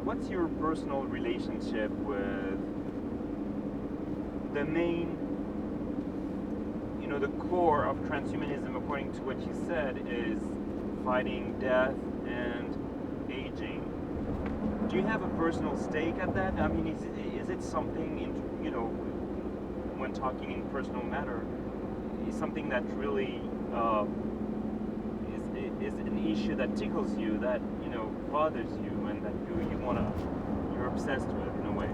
what's your personal relationship with the main, the core of transhumanism, according to what you said, is fighting death and aging. Do you have a personal stake at that? I mean, is it something, when talking in personal matter, is something that really is an issue that tickles you, that bothers you, and that you're obsessed with in a way?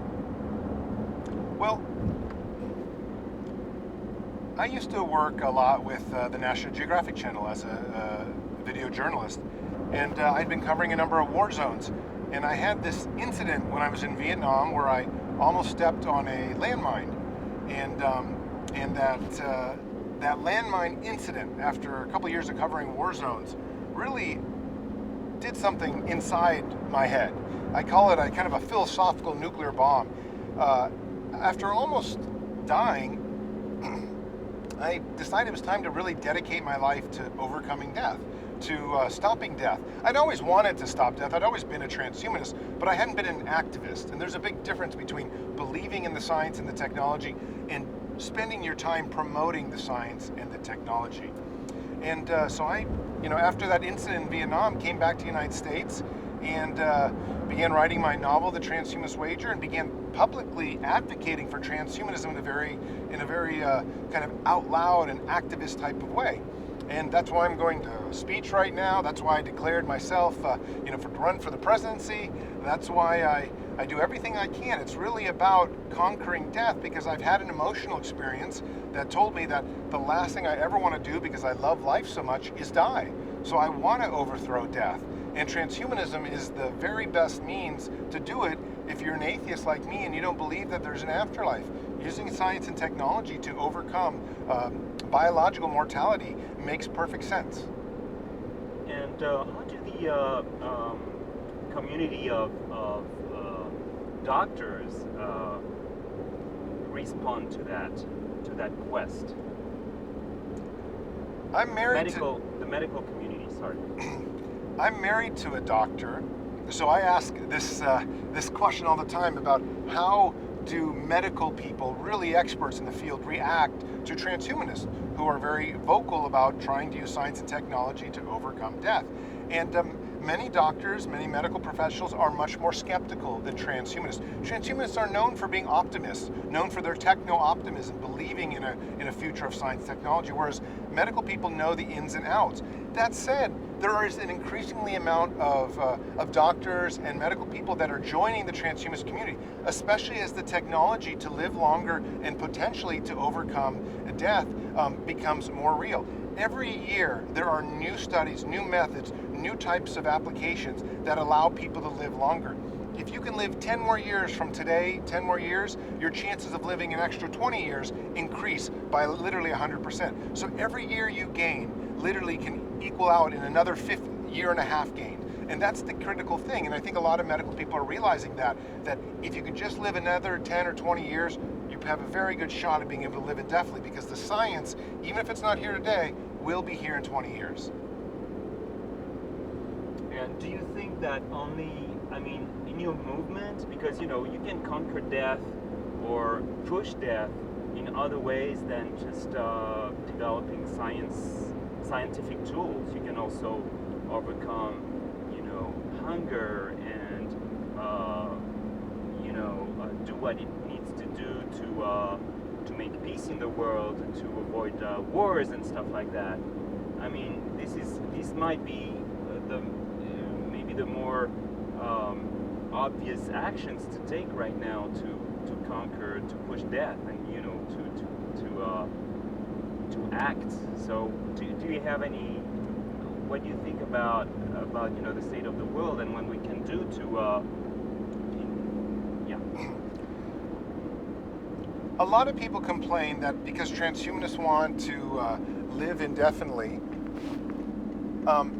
Well, I used to work a lot with the National Geographic Channel as a video journalist, and I'd been covering a number of war zones. And I had this incident when I was in Vietnam where I almost stepped on a landmine, and that landmine incident, after a couple of years of covering war zones, really did something inside my head. I call it a kind of a philosophical nuclear bomb. After almost dying, I decided it was time to really dedicate my life to overcoming death, to stopping death. I'd always wanted to stop death. I'd always been a transhumanist, but I hadn't been an activist. And there's a big difference between believing in the science and the technology and spending your time promoting the science and the technology. And so I, after that incident in Vietnam, came back to the United States and began writing my novel, The Transhumanist Wager, and began publicly advocating for transhumanism in a very kind of out loud and activist type of way. And that's why I'm going to a speech right now. That's why I declared myself, to run for the presidency. That's why I do everything I can. It's really about conquering death, because I've had an emotional experience that told me that the last thing I ever want to do, because I love life so much, is die. So I want to overthrow death. And transhumanism is the very best means to do it if you're an atheist like me and you don't believe that there's an afterlife. Using science and technology to overcome biological mortality makes perfect sense. And how do the community of doctors respond to that quest? I'm married the medical community, sorry. I'm married to a doctor, so I ask this question all the time about how do medical people, really experts in the field, react to transhumanists who are very vocal about trying to use science and technology to overcome death. And many doctors, many medical professionals are much more skeptical than transhumanists. Transhumanists are known for being optimists, known for their techno-optimism, believing in a future of science and technology, whereas medical people know the ins and outs. That said, there is an increasingly amount of doctors and medical people that are joining the transhumanist community, especially as the technology to live longer and potentially to overcome death becomes more real. Every year, there are new studies, new methods, new types of applications that allow people to live longer. If you can live 10 more years from today, 10 more years, your chances of living an extra 20 years increase by literally 100%. So every year you gain literally can equal out in another year and a half gain. And that's the critical thing. And I think a lot of medical people are realizing that if you could just live another 10 or 20 years, you have a very good shot at being able to live indefinitely, because the science, even if it's not here today, will be here in 20 years. And do you think that in your movement, because you can conquer death or push death in other ways than just developing scientific tools. You can also overcome hunger and do what it needs to do to make peace in the world and to avoid wars and stuff like that. I mean, this might be maybe the more obvious actions to take right now to conquer, to push death, and to act. So do you have any? What do you think about the state of the world and what we can do to? A lot of people complain that because transhumanists want to live indefinitely,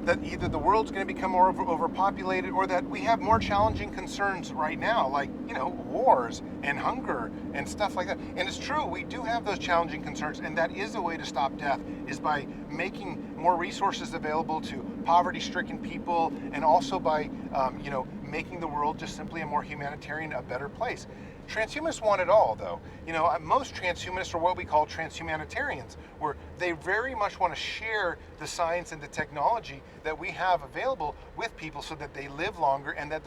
that either the world's going to become more overpopulated, or that we have more challenging concerns right now, like wars and hunger and stuff like that. And it's true, we do have those challenging concerns, and that is a way to stop death, is by making more resources available to poverty-stricken people, and also by making the world just simply a more humanitarian, a better place. Transhumanists want it all, though. You know, most transhumanists are what we call transhumanitarians, where they very much want to share the science and the technology that we have available with people so that they live longer and that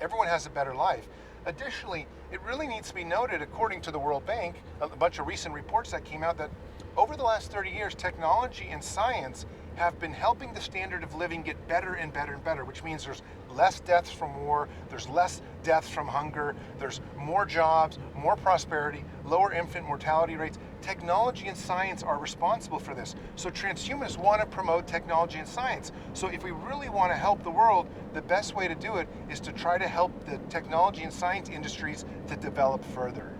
everyone has a better life. Additionally, it really needs to be noted, according to the World Bank, a bunch of recent reports that came out, that over the last 30 years, technology and science have been helping the standard of living get better and better and better, which means there's less deaths from war, there's less deaths from hunger, there's more jobs, more prosperity, lower infant mortality rates. Technology and science are responsible for this. So transhumanists want to promote technology and science. So if we really want to help the world, the best way to do it is to try to help the technology and science industries to develop further.